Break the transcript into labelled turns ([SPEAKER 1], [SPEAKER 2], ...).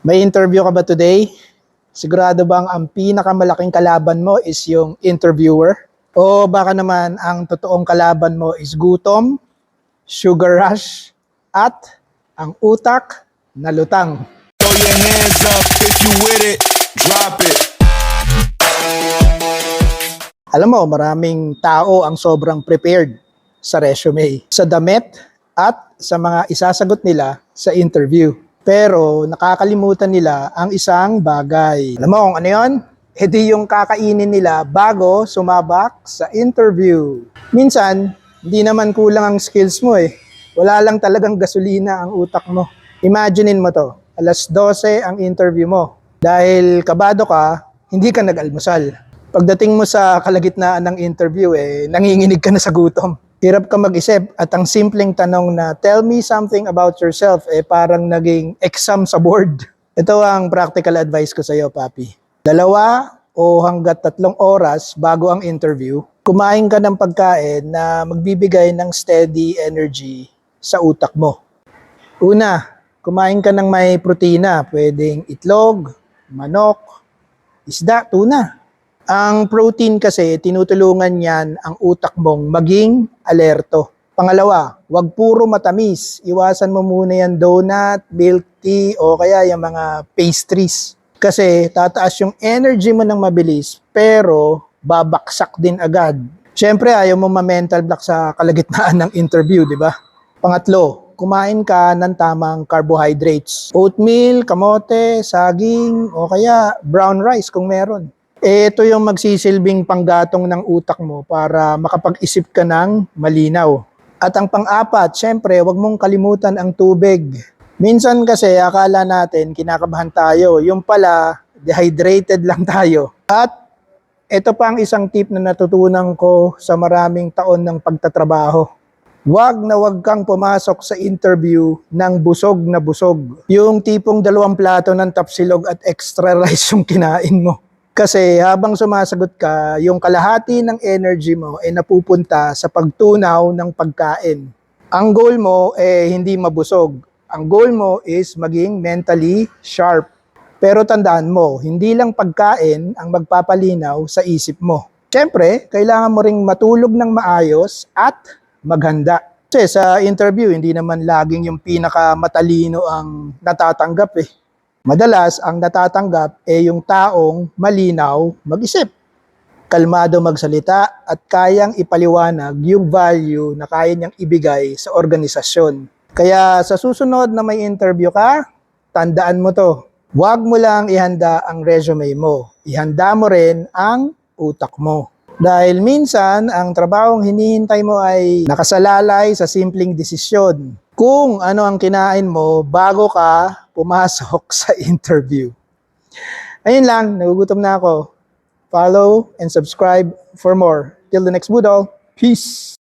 [SPEAKER 1] May interview ka ba today? Sigurado bang ang pinakamalaking kalaban mo is yung interviewer? O baka naman ang totoong kalaban mo is gutom, sugar rush, at ang utak na lutang?
[SPEAKER 2] Throw your hands up if you with it. Drop it.
[SPEAKER 1] Alam mo, maraming tao ang sobrang prepared sa resume, sa damit, at sa mga isasagot nila sa interview. Pero nakakalimutan nila ang isang bagay. Alam mo kung ano yun? E di yung kakainin nila bago sumabak sa interview. Minsan, hindi naman kulang ang skills mo eh. Wala lang talagang gasolina ang utak mo. Imaginein mo to, alas 12 ang interview mo. Dahil kabado ka, hindi ka nag-almusal. Pagdating mo sa kalagitnaan ng interview, nanginginig ka na sa gutom. Hirap ka mag-isip at ang simpleng tanong na tell me something about yourself, parang naging exam sa board. Ito ang practical advice ko sa iyo, papi. 2 o hanggat 3 oras bago ang interview, kumain ka ng pagkain na magbibigay ng steady energy sa utak mo. Una, kumain ka ng may protina, pwedeng itlog, manok, isda, tuna. Ang protein kasi, tinutulungan yan ang utak mong maging alerto. Pangalawa, wag puro matamis. Iwasan mo muna yan donut, milk tea, o kaya yung mga pastries. Kasi tataas yung energy mo ng mabilis, pero babaksak din agad. Siyempre, ayaw mo ma-mental block sa kalagitnaan ng interview, di ba? Pangatlo, kumain ka ng tamang carbohydrates. Oatmeal, kamote, saging, o kaya brown rice kung meron. Ito yung magsisilbing panggatong ng utak mo para makapag-isip ka ng malinaw. At ang pang-apat, syempre, wag mong kalimutan ang tubig. Minsan kasi akala natin kinakabahan tayo, yung pala dehydrated lang tayo. At ito pa ang isang tip na natutunan ko sa maraming taon ng pagtatrabaho. Wag na wag kang pumasok sa interview ng busog na busog. Yung tipong 2 plato ng tapsilog at extra rice yung kinain mo. Kasi habang sumasagot ka, yung kalahati ng energy mo ay napupunta sa pagtunaw ng pagkain. Ang goal mo hindi mabusog. Ang goal mo is maging mentally sharp. Pero tandaan mo, hindi lang pagkain ang magpapalinaw sa isip mo. Siyempre, kailangan mo ring matulog ng maayos at maghanda. Kasi sa interview, hindi naman laging yung pinakamatalino ang natatanggap eh. Madalas, ang natatanggap yung taong malinaw mag-isip, kalmado magsalita, at kayang ipaliwanag yung value na kaya niyang ibigay sa organisasyon. Kaya sa susunod na may interview ka, tandaan mo to. Huwag mo lang ihanda ang resume mo. Ihanda mo rin ang utak mo. Dahil minsan, ang trabahong hinihintay mo ay nakasalalay sa simpleng desisyon. Kung ano ang kinain mo bago ka pumasok sa interview. Ayun lang, nagugutom na ako. Follow and subscribe for more. Till the next Budol. Peace!